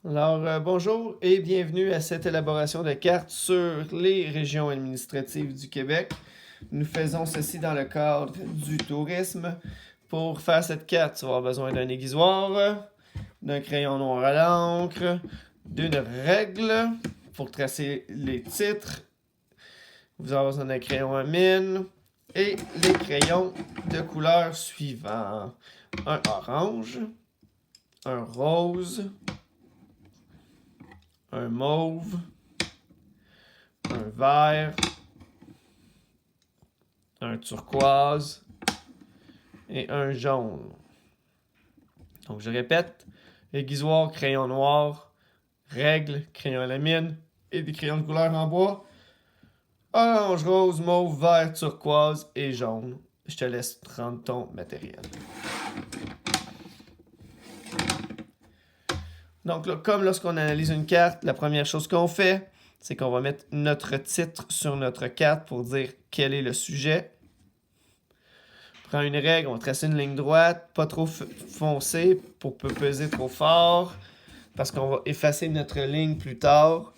Bonjour et bienvenue à cette élaboration de cartes sur les régions administratives du Québec. Nous faisons ceci dans le cadre du tourisme. Pour faire cette carte, tu vas avoir besoin d'un aiguisoir, d'un crayon noir à l'encre, d'une règle pour tracer les titres. Vous avez besoin d'un crayon à mine et les crayons de couleur suivants. Un orange, un rose, un mauve, un vert, un turquoise et un jaune. Donc je répète, aiguisoir, crayon noir, règle, crayon à la mine et des crayons de couleur en bois. Orange, rose, mauve, vert, turquoise et jaune. Je te laisse prendre ton matériel. Donc là, comme lorsqu'on analyse une carte, la première chose qu'on fait, c'est qu'on va mettre notre titre sur notre carte pour dire quel est le sujet. On prend une règle, on va tracer une ligne droite, pas trop foncée pour pas peser trop fort, parce qu'on va effacer notre ligne plus tard.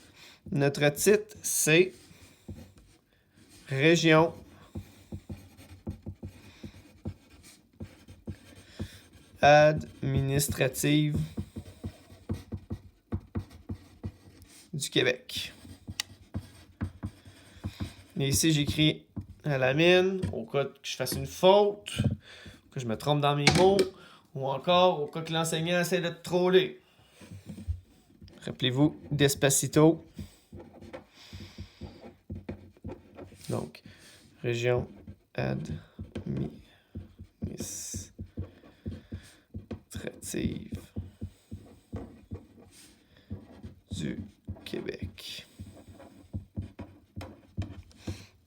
Notre titre, c'est Région administrative du Québec. Et ici, j'écris à la mine, au cas que je fasse une faute, que je me trompe dans mes mots, ou encore au cas que l'enseignant essaie de te troller. Rappelez-vous, Despacito. Donc, région administrative du Québec.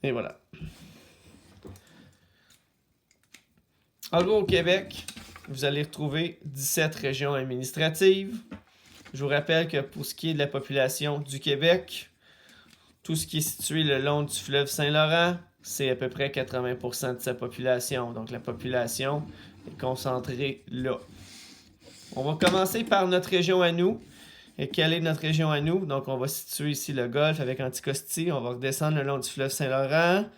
Et voilà. En gros, au Québec, vous allez retrouver 17 régions administratives. Je vous rappelle que pour ce qui est de la population du Québec, tout ce qui est situé le long du fleuve Saint-Laurent, c'est à peu près 80% de sa population. Donc la population est concentrée là. On va commencer par notre région à nous. Et quelle est notre région à nous? Donc on va situer ici le golfe avec Anticosti. On va redescendre le long du fleuve Saint-Laurent.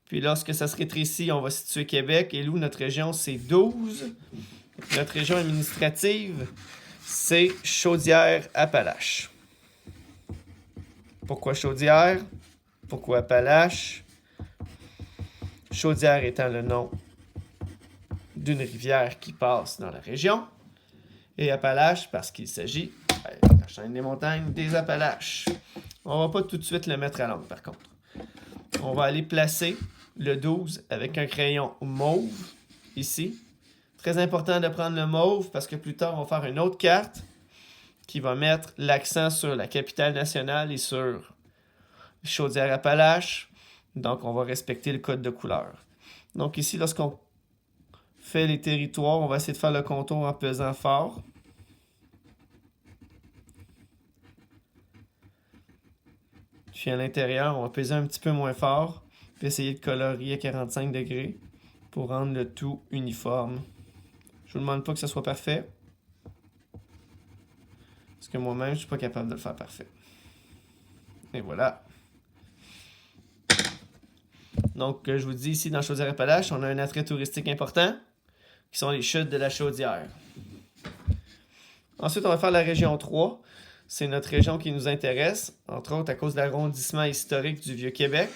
Puis lorsque ça se rétrécit, on va situer Québec. Et nous, notre région, c'est 12. Notre région administrative, c'est Chaudière-Appalaches. Pourquoi Chaudière? Pourquoi Appalaches? Chaudière étant le nom d'une rivière qui passe dans la région. Et Appalaches parce qu'il s'agit de la chaîne des montagnes des Appalaches. On va pas tout de suite le mettre à l'angle par contre. On va aller placer le 12 avec un crayon mauve ici. Très important de prendre le mauve parce que plus tard on va faire une autre carte qui va mettre l'accent sur la capitale nationale et sur Chaudière-Appalaches. Donc on va respecter le code de couleur. Donc ici, lorsqu'on fait les territoires, on va essayer de faire le contour en pesant fort. Puis à l'intérieur, on va peser un petit peu moins fort. Puis essayer de colorier à 45 degrés pour rendre le tout uniforme. Je vous demande pas que ce soit parfait. Parce que moi-même, je suis pas capable de le faire parfait. Et voilà. Donc, je vous dis ici, dans Chaudière-Appalaches, on a un attrait touristique important, qui sont les chutes de la Chaudière. Ensuite, on va faire la région 3. C'est notre région qui nous intéresse, entre autres à cause de l'arrondissement historique du Vieux-Québec.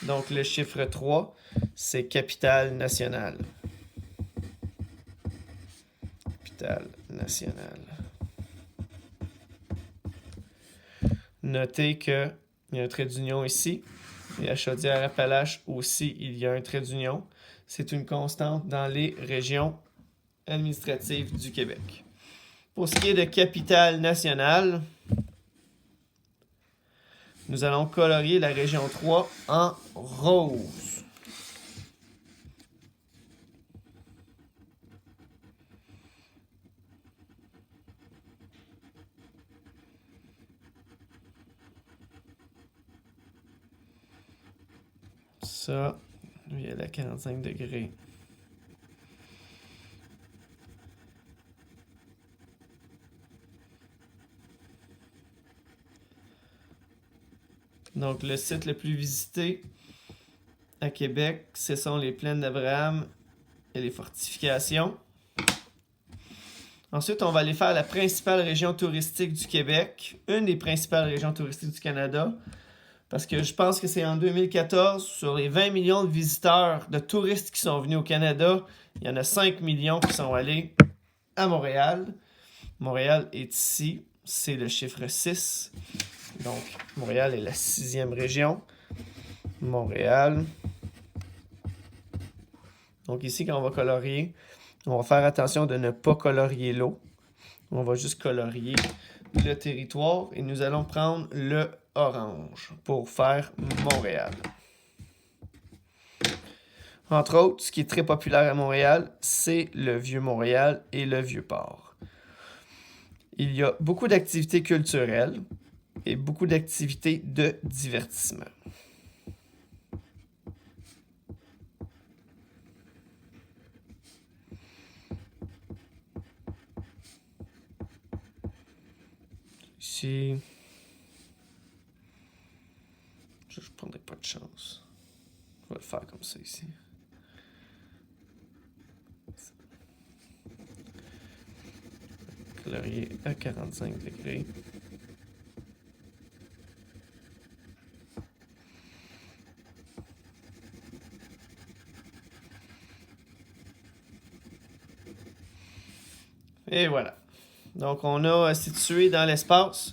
Donc, le chiffre 3, c'est capitale nationale. Capitale nationale. Notez qu'il y a un trait d'union ici. Et à Chaudière-Appalaches aussi, il y a un trait d'union. C'est une constante dans les régions administratives du Québec. Pour ce qui est de capitale nationale, nous allons colorier la région 3 en rose. Ça, il y a la 45 degrés. Donc, le site le plus visité à Québec, ce sont les plaines d'Abraham et les fortifications. Ensuite, on va aller faire la principale région touristique du Québec, une des principales régions touristiques du Canada, parce que je pense que c'est en 2014, sur les 20 millions de visiteurs, de touristes qui sont venus au Canada, il y en a 5 millions qui sont allés à Montréal. Montréal est ici, c'est le chiffre 6. Donc, Montréal est la 6e région. Montréal. Donc ici, quand on va colorier, on va faire attention de ne pas colorier l'eau. On va juste colorier le territoire et nous allons prendre le orange pour faire Montréal. Entre autres, ce qui est très populaire à Montréal, c'est le Vieux-Montréal et le Vieux-Port. Il y a beaucoup d'activités culturelles et beaucoup d'activités de divertissement. Ici, je ne prendrai pas de chance. On va le faire comme ça ici. Colorier à 45 degrés. Et voilà. Donc, on a situé dans l'espace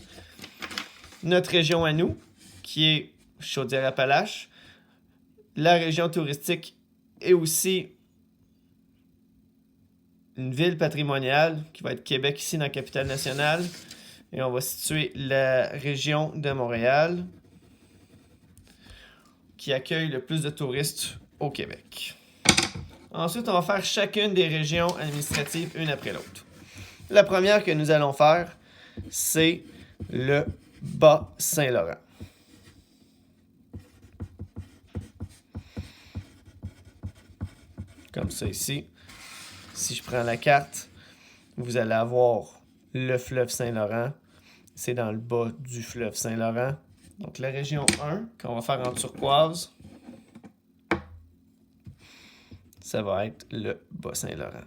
notre région à nous, qui est Chaudière-Appalaches. La région touristique est aussi une ville patrimoniale qui va être Québec ici dans la capitale nationale. Et on va situer la région de Montréal qui accueille le plus de touristes au Québec. Ensuite, on va faire chacune des régions administratives une après l'autre. La première que nous allons faire, c'est le Bas-Saint-Laurent. Comme ça ici. Si je prends la carte, vous allez avoir le fleuve Saint-Laurent. C'est dans le bas du fleuve Saint-Laurent. Donc la région 1, qu'on va faire en turquoise, ça va être le Bas-Saint-Laurent.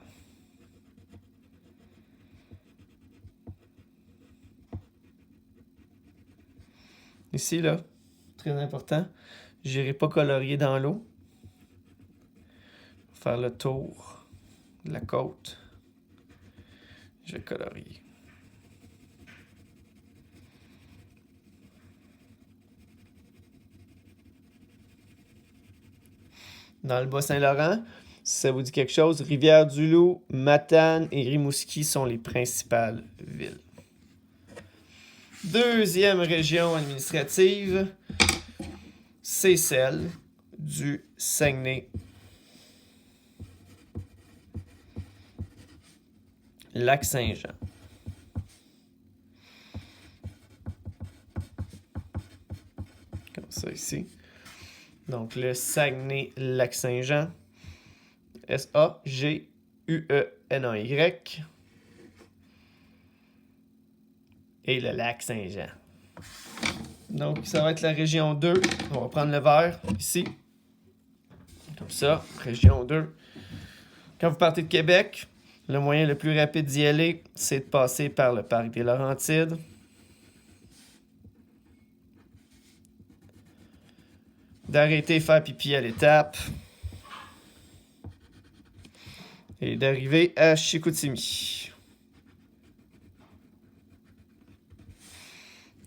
Ici, là, très important, je n'irai pas colorier dans l'eau. Faire le tour de la côte. Je vais colorier. Dans le Bas-Saint-Laurent, si ça vous dit quelque chose, Rivière-du-Loup, Matane et Rimouski sont les principales villes. Deuxième région administrative, c'est celle du Saguenay. Lac-Saint-Jean. Comme ça ici. Donc le Saguenay-Lac-Saint-Jean. S-A-G-U-E-N-A-Y. Et le Lac-Saint-Jean. Donc ça va être la région 2. On va prendre le vert ici. Comme ça, région 2. Quand vous partez de Québec, le moyen le plus rapide d'y aller, c'est de passer par le parc des Laurentides. D'arrêter faire pipi à l'étape. Et d'arriver à Chicoutimi.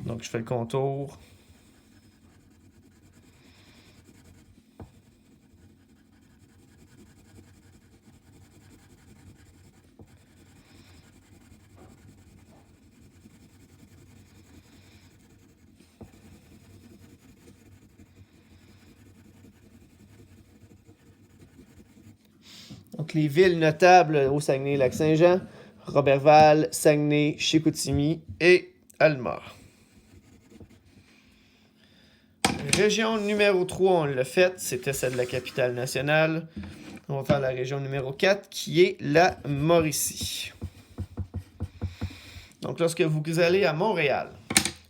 Donc je fais le contour. Donc, les villes notables au Saguenay-Lac-Saint-Jean, Roberval, Saguenay, Chicoutimi et Alma. Région numéro 3, on l'a faite, c'était celle de la capitale nationale. On va faire la région numéro 4, qui est la Mauricie. Donc, lorsque vous allez à Montréal,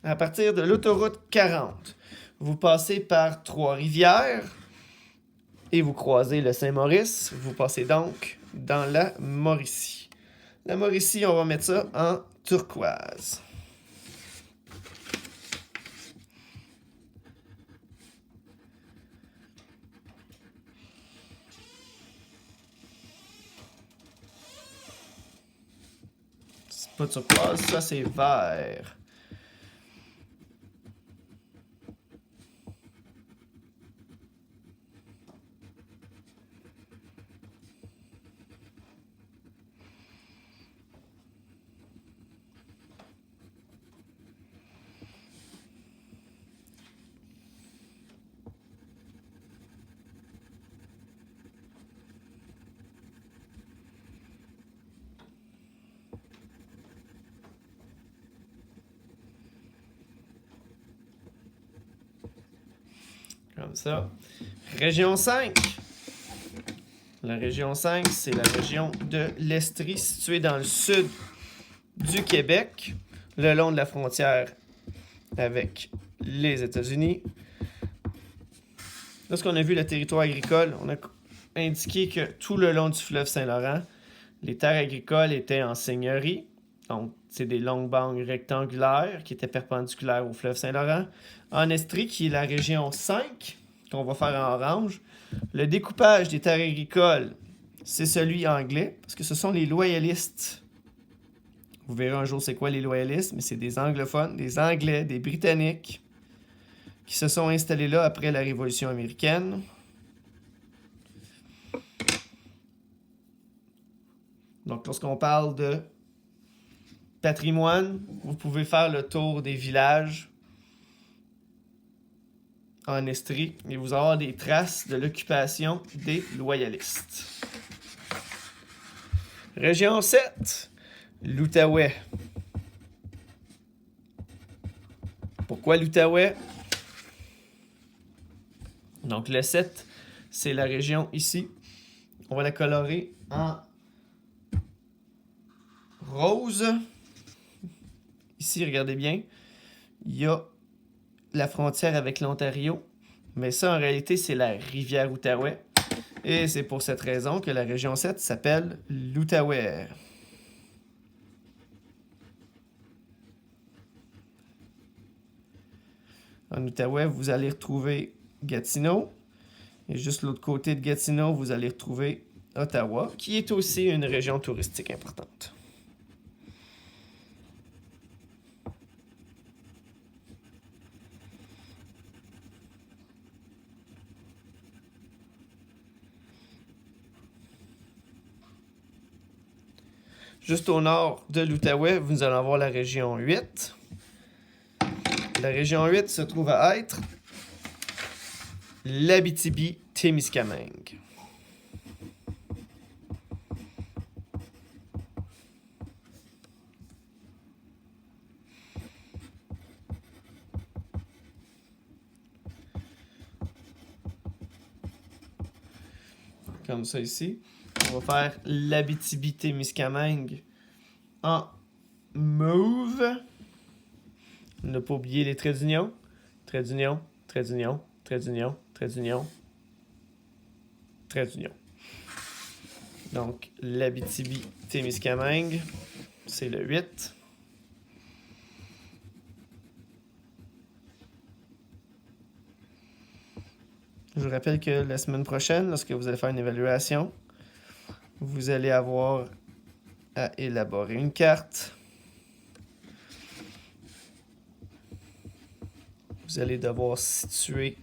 à partir de l'autoroute 40, Vous passez par Trois-Rivières et vous croisez le Saint-Maurice. Vous passez donc dans la Mauricie. La Mauricie, on va mettre ça en turquoise. C'est pas turquoise, ça c'est vert. Comme ça. Région 5. La région 5, c'est la région de l'Estrie, située dans le sud du Québec, le long de la frontière avec les États-Unis. Lorsqu'on a vu le territoire agricole, on a indiqué que tout le long du fleuve Saint-Laurent, les terres agricoles étaient en seigneurie. Donc, c'est des longues bandes rectangulaires qui étaient perpendiculaires au fleuve Saint-Laurent. En Estrie, qui est la région 5, qu'on va faire en orange, le découpage des terres agricoles, c'est celui anglais, parce que ce sont les loyalistes. Vous verrez un jour c'est quoi les loyalistes, mais c'est des anglophones, des Anglais, des Britanniques, qui se sont installés là après la Révolution américaine. Donc, lorsqu'on parle de patrimoine, vous pouvez faire le tour des villages en Estrie et vous allez avoir des traces de l'occupation des loyalistes. Région 7, l'Outaouais. Pourquoi l'Outaouais? Donc le 7, c'est la région ici. On va la colorer en rose. Ici, regardez bien, il y a la frontière avec l'Ontario, mais ça, en réalité, c'est la rivière Outaouais. Et c'est pour cette raison que la région 7 s'appelle l'Outaouais. En Outaouais, vous allez retrouver Gatineau. Et juste l'autre côté de Gatineau, vous allez retrouver Ottawa, qui est aussi une région touristique importante. Juste au nord de l'Outaouais, vous allez avoir la région 8. La région 8 se trouve à être l'Abitibi-Témiscamingue. Comme ça ici. On va faire l'Abitibi-Témiscamingue en mauve. Ne pas oublier les traits d'union. Trait d'union, trait d'union, trait d'union, trait d'union, trait d'union. Donc, l'Abitibi-Témiscamingue, c'est le 8. Je vous rappelle que la semaine prochaine, lorsque vous allez faire une évaluation, vous allez avoir à élaborer une carte. Vous allez devoir situer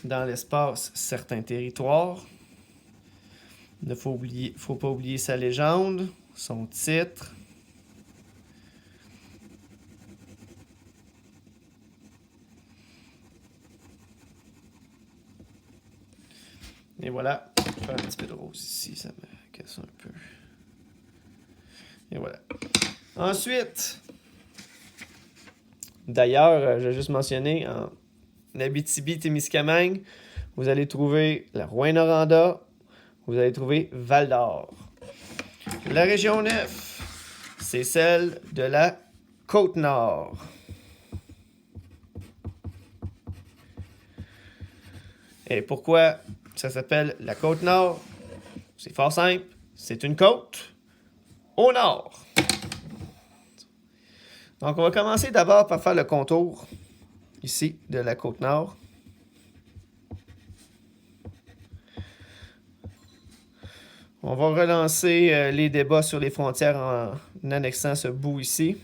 dans l'espace certains territoires. Il ne faut pas oublier sa légende, son titre. Et voilà, je vais faire un petit peu de rose ici, ça me casse un peu. Et voilà. Ensuite, d'ailleurs, j'ai juste mentionné, en Abitibi-Témiscamingue, vous allez trouver la Rouyn-Noranda, vous allez trouver Val-d'Or. La région 9, c'est celle de la Côte-Nord. Et pourquoi ça s'appelle la Côte-Nord? C'est fort simple. C'est une côte au nord. Donc, on va commencer d'abord par faire le contour, ici, de la Côte-Nord. On va relancer les débats sur les frontières en annexant ce bout ici.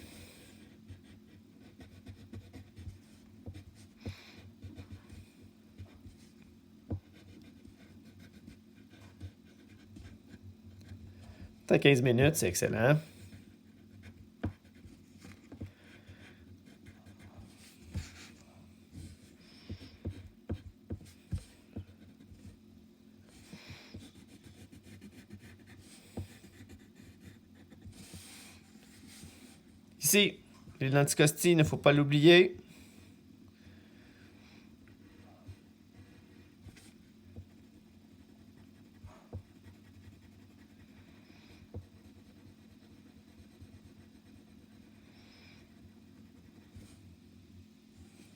T'as 15 minutes, c'est excellent. Ici, l'île d'Anticosti, il ne faut pas l'oublier.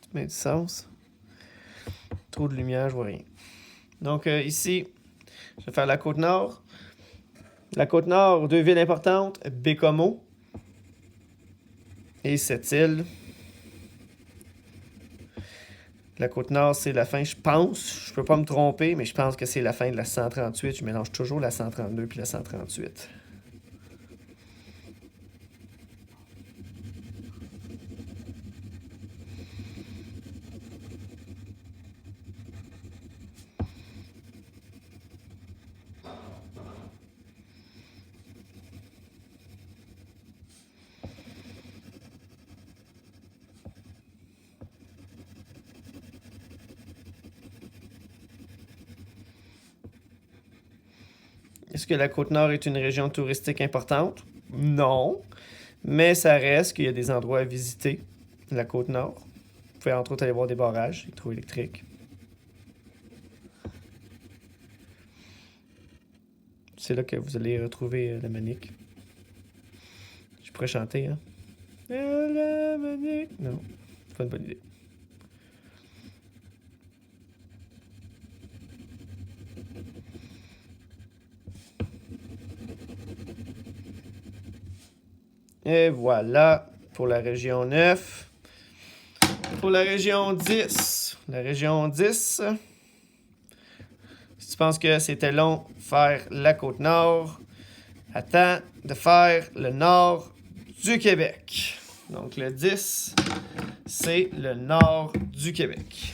Ça met du sens. Trop de lumière, je vois rien. Donc ici, je vais faire la Côte-Nord. La Côte-Nord, deux villes importantes, Bécomo et Sept-Îles. La Côte-Nord, c'est la fin, je pense, je peux pas me tromper, mais je pense que c'est la fin de la 138. Je mélange toujours la 132 puis la 138. Est-ce que la Côte-Nord est une région touristique importante? Non. Mais ça reste qu'il y a des endroits à visiter, la Côte-Nord. Vous pouvez entre autres aller voir des barrages hydroélectriques. C'est là que vous allez retrouver la Manique. Je pourrais chanter, hein? La Manique. Non, c'est pas une bonne idée. Et voilà pour la région 9. Pour la région 10. La région 10. Si tu penses que c'était long faire la Côte-Nord, attends de faire le nord du Québec. Donc le 10, c'est le nord du Québec.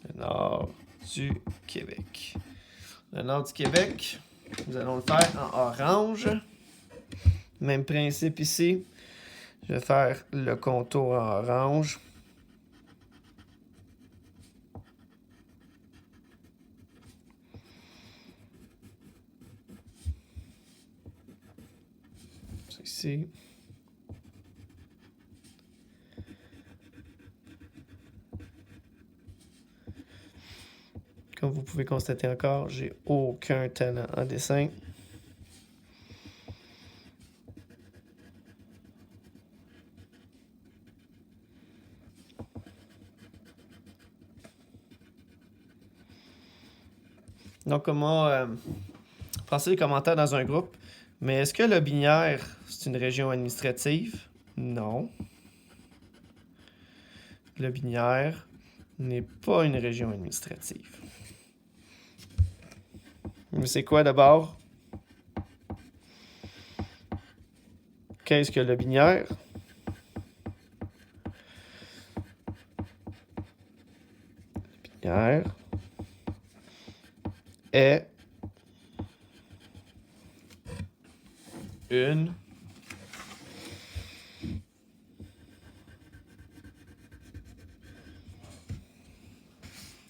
Le nord du Québec. Le nord du Québec, nous allons le faire en orange. Même principe ici. Je vais faire le contour en orange. C'est ici. Comme vous pouvez constater encore, j'ai aucun talent en dessin. Donc, comment passer les commentaires dans un groupe. Mais est-ce que Lotbinière, c'est une région administrative? Non. Lotbinière n'est pas une région administrative. Mais c'est quoi d'abord? Qu'est-ce que Lotbinière? Lotbinière est une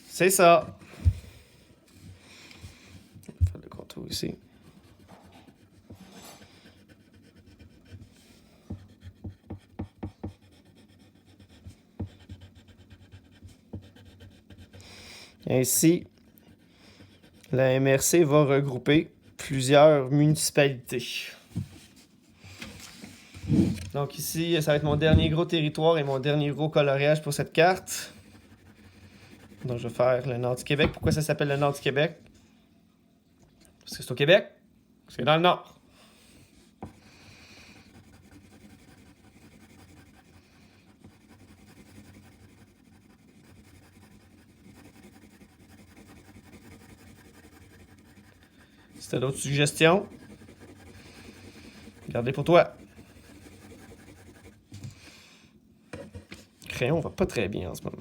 c'est ça. Je vais faire le contour ici. Ainsi, la MRC va regrouper plusieurs municipalités. Donc ici, ça va être mon dernier gros territoire et mon dernier gros coloriage pour cette carte. Donc je vais faire le nord du Québec. Pourquoi ça s'appelle le nord du Québec? Parce que c'est au Québec. C'est dans le nord. Si t'as d'autres suggestions, gardez pour toi. Crayon va pas très bien en ce moment.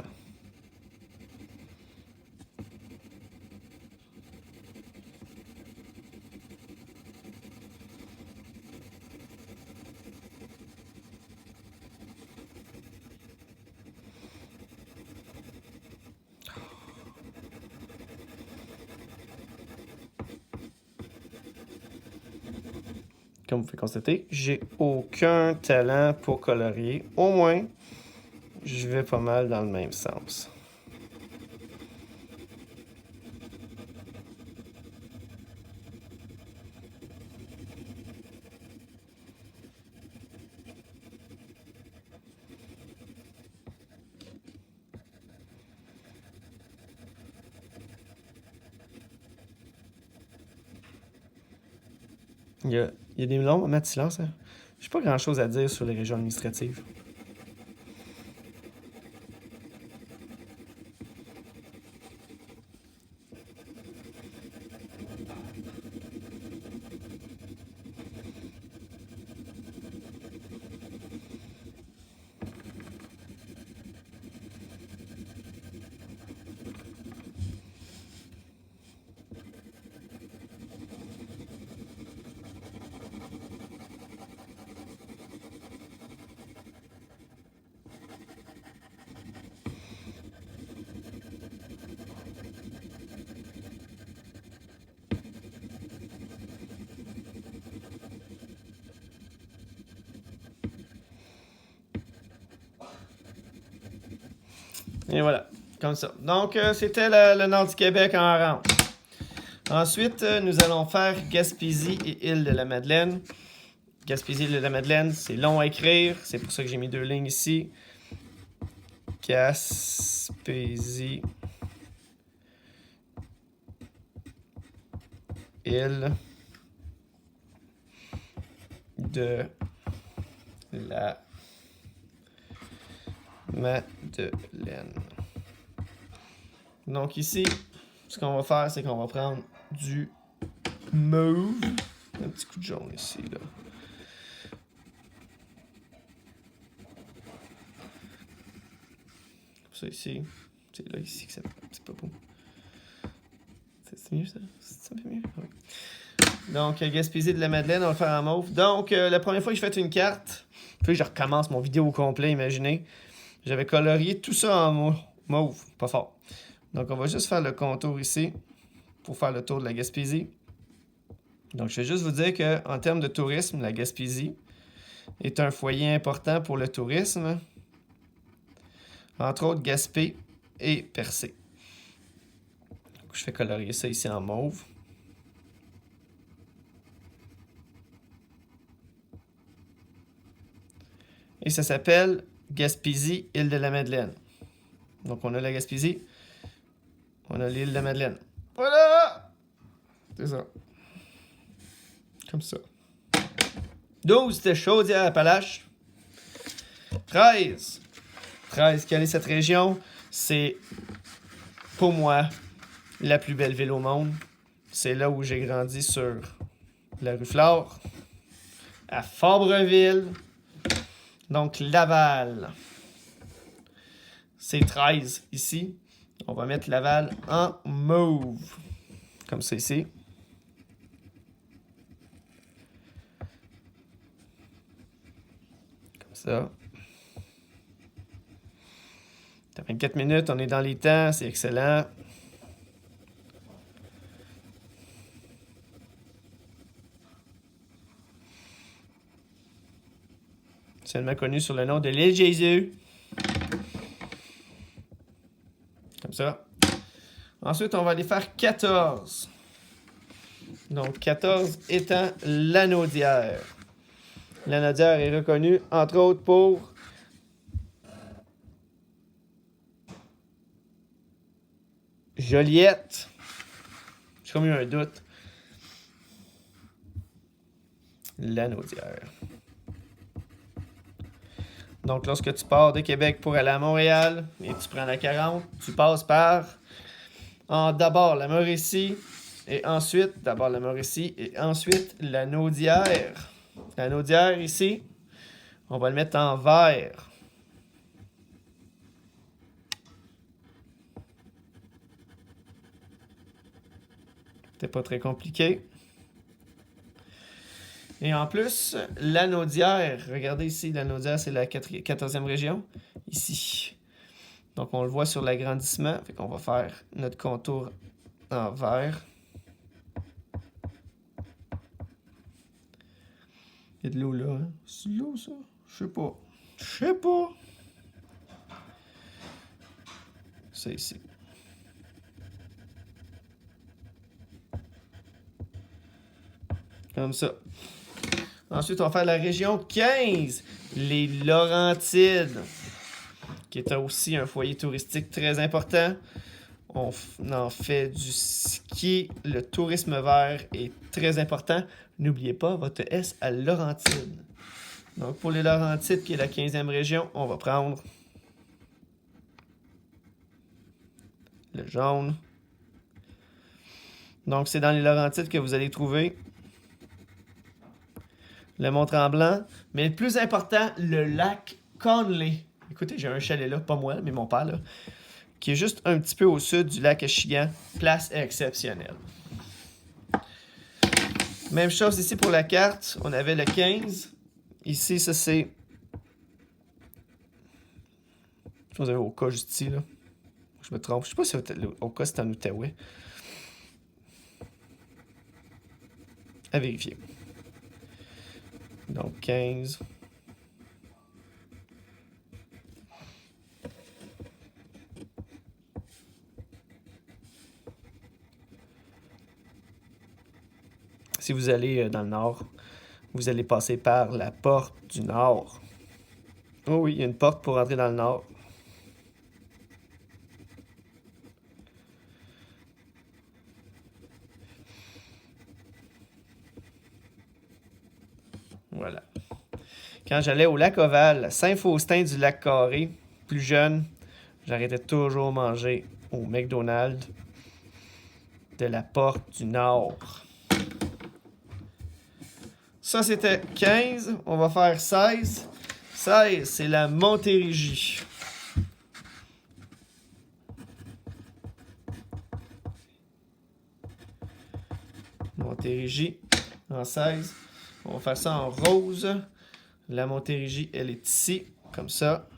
Comme vous pouvez constater, j'ai aucun talent pour colorier. Au moins, je vais pas mal dans le même sens. Il y a des longs moments de silence. Hein? J'ai pas grand chose à dire sur les régions administratives. Et voilà, comme ça. Donc, c'était le nord du Québec en orange. Ensuite, nous allons faire Gaspésie et Île-de-la-Madeleine. Gaspésie, Île-de-la-Madeleine, c'est long à écrire. C'est pour ça que j'ai mis 2 lignes ici. Gaspésie, Île de la Madeleine. Donc ici, ce qu'on va faire, c'est qu'on va prendre du mauve. Un petit coup de jaune ici, là. Ça ici. C'est là ici que c'est pas beau. C'est mieux ça? C'est un peu mieux? Oui. Donc, Gaspésie de la Madeleine, on va le faire en mauve. Donc, la première fois que j'ai fait une carte, puis je recommence mon vidéo au complet, imaginez. J'avais colorié tout ça en mauve, pas fort. Donc, on va juste faire le contour ici pour faire le tour de la Gaspésie. Donc, je vais juste vous dire qu'en termes de tourisme, la Gaspésie est un foyer important pour le tourisme. Entre autres, Gaspé et Percé. Donc, je fais colorier ça ici en mauve. Et ça s'appelle Gaspésie, Île-de-la-Madeleine. Donc, on a la Gaspésie, on a l'île de la Madeleine. Voilà! C'est ça. Comme ça. 12, c'était Chaudière-Appalaches. 13. 13, quelle est cette région? C'est, pour moi, la plus belle ville au monde. C'est là où j'ai grandi sur la rue Flore, à Fabreville, donc Laval. C'est 13 ici. On va mettre Laval en mauve, comme ça ici. Comme ça. T'as 24 minutes, on est dans les temps, c'est excellent. Seulement connu sur le nom de l'île Jésus. Comme ça. Ensuite, on va aller faire 14. Donc, 14 étant l'Anaudière. La Nodière est reconnue, entre autres, pour Joliette. J'ai comme eu un doute. La Naudière. Donc, lorsque tu pars de Québec pour aller à Montréal et tu prends la 40, tu passes par d'abord la Mauricie et ensuite, d'abord la Mauricie et ensuite la Naudière. La Naudière ici, on va le mettre en vert. C'était pas très compliqué. Et en plus, la Naudière, regardez ici, la Naudière, c'est la 14e région, ici. Donc, on le voit sur l'agrandissement. Fait qu'on va faire notre contour en vert. Il y a de l'eau là, hein? C'est de l'eau, ça? Je sais pas. Je sais pas. C'est ici. Comme ça. Ensuite, on va faire la région 15, les Laurentides, qui est aussi un foyer touristique très important. On en fait du ski. Le tourisme vert est très important. N'oubliez pas votre S à Laurentides. Donc, pour les Laurentides, qui est la 15e région, on va prendre le jaune. Donc, c'est dans les Laurentides que vous allez trouver le Mont-Tremblant. Mais le plus important, le lac Conley. Écoutez, j'ai un chalet là, pas moi, mais mon père, là, qui est juste un petit peu au sud du lac Echigan. Place exceptionnelle. Même chose ici pour la carte. On avait le 15. Ici, ça c'est... Je pense que vous avez Oka juste ici, là. Je me trompe. Je sais pas si Oka c'est en Outaouais. À vérifier. Donc 15. Si vous allez dans le nord, vous allez passer par la porte du nord. Oh oui, il y a une porte pour entrer dans le nord. Voilà. Quand j'allais au lac Ovale, Saint-Faustin du lac Carré, plus jeune, j'arrêtais toujours manger au McDonald's de la porte du nord. Ça, c'était 15. On va faire 16. 16, c'est la Montérégie. Montérégie en 16. On va faire ça en rose. La Montérégie, elle est ici, comme ça.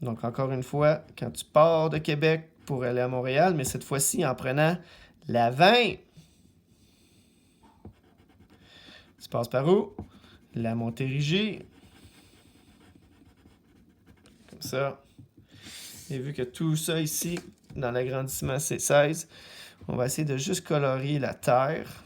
Donc, encore une fois, quand tu pars de Québec pour aller à Montréal, mais cette fois-ci en prenant la 20. Tu passes par où? La Montérégie. Comme ça. Et vu que tout ça ici, dans l'agrandissement, c'est 16, on va essayer de juste colorier la terre.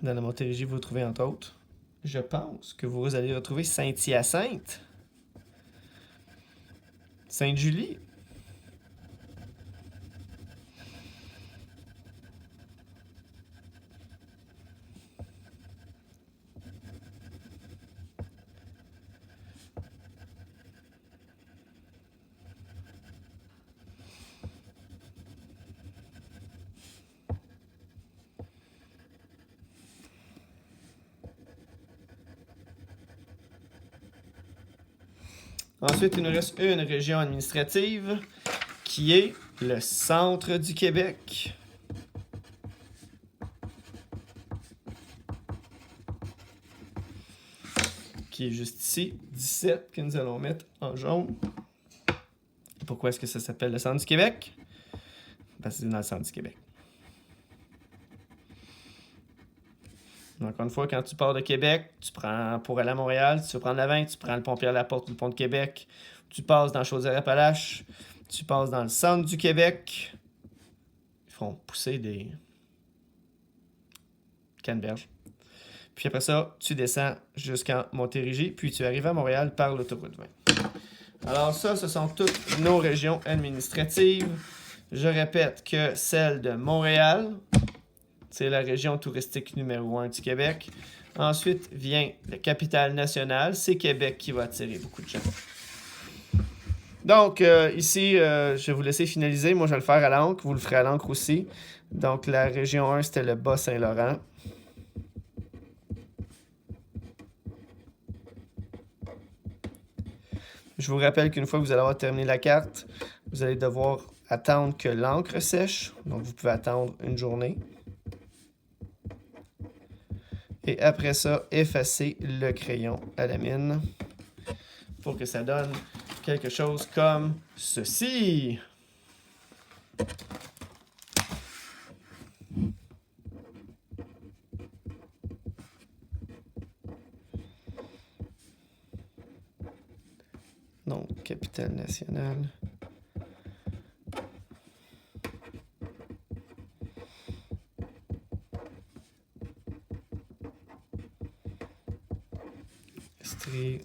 Dans la Montérégie, vous retrouvez entre autres, je pense que vous allez retrouver Saint-Hyacinthe, Sainte-Julie. Ensuite, il nous reste une région administrative qui est le centre du Québec. Qui est juste ici, 17, que nous allons mettre en jaune. Pourquoi est-ce que ça s'appelle le centre du Québec? Parce que c'est dans le centre du Québec. Encore une fois, quand tu pars de Québec, tu prends pour aller à Montréal, tu veux prendre la 20, tu prends le pont Pierre-Laporte ou le pont de Québec, tu passes dans Chaudière-Appalaches, tu passes dans le centre du Québec. Ils font pousser des canneberges. Puis après ça, tu descends jusqu'en Montérégie, puis tu arrives à Montréal par l'autoroute 20. Alors ça, ce sont toutes nos régions administratives. Je répète que celle de Montréal, c'est la région touristique numéro 1 du Québec. Ensuite vient la capitale nationale. C'est Québec qui va attirer beaucoup de gens. Donc, ici, je vais vous laisser finaliser. Moi, je vais le faire à l'encre. Vous le ferez à l'encre aussi. Donc, la région 1, c'était le Bas-Saint-Laurent. Je vous rappelle qu'une fois que vous allez avoir terminé la carte, vous allez devoir attendre que l'encre sèche. Donc, vous pouvez attendre une journée. Et après ça, effacer le crayon à la mine pour que ça donne quelque chose comme ceci. Donc, capitale nationale. Estrie.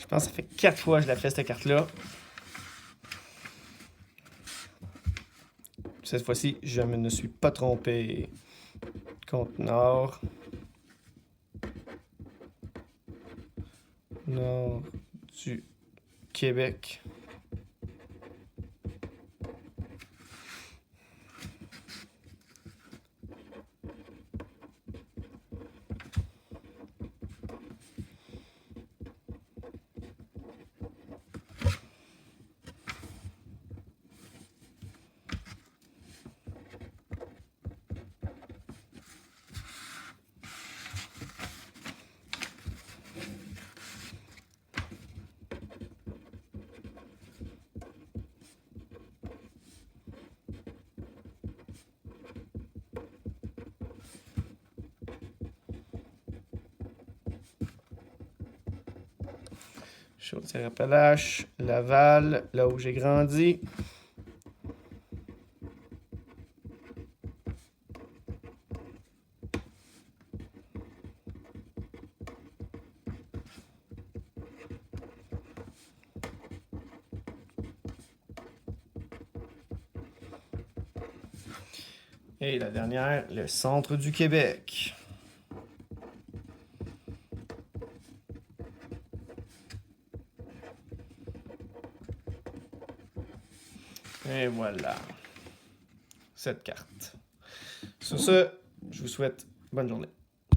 Je pense que ça fait 4 fois que je la fais, cette carte-là. Cette fois-ci, je ne me suis pas trompé. Côte-Nord. Nord du Québec. Chaudière-Appalaches, Laval, là où j'ai grandi. Et la dernière, le centre du Québec. Et voilà, cette carte. Sur ce, je vous souhaite bonne journée.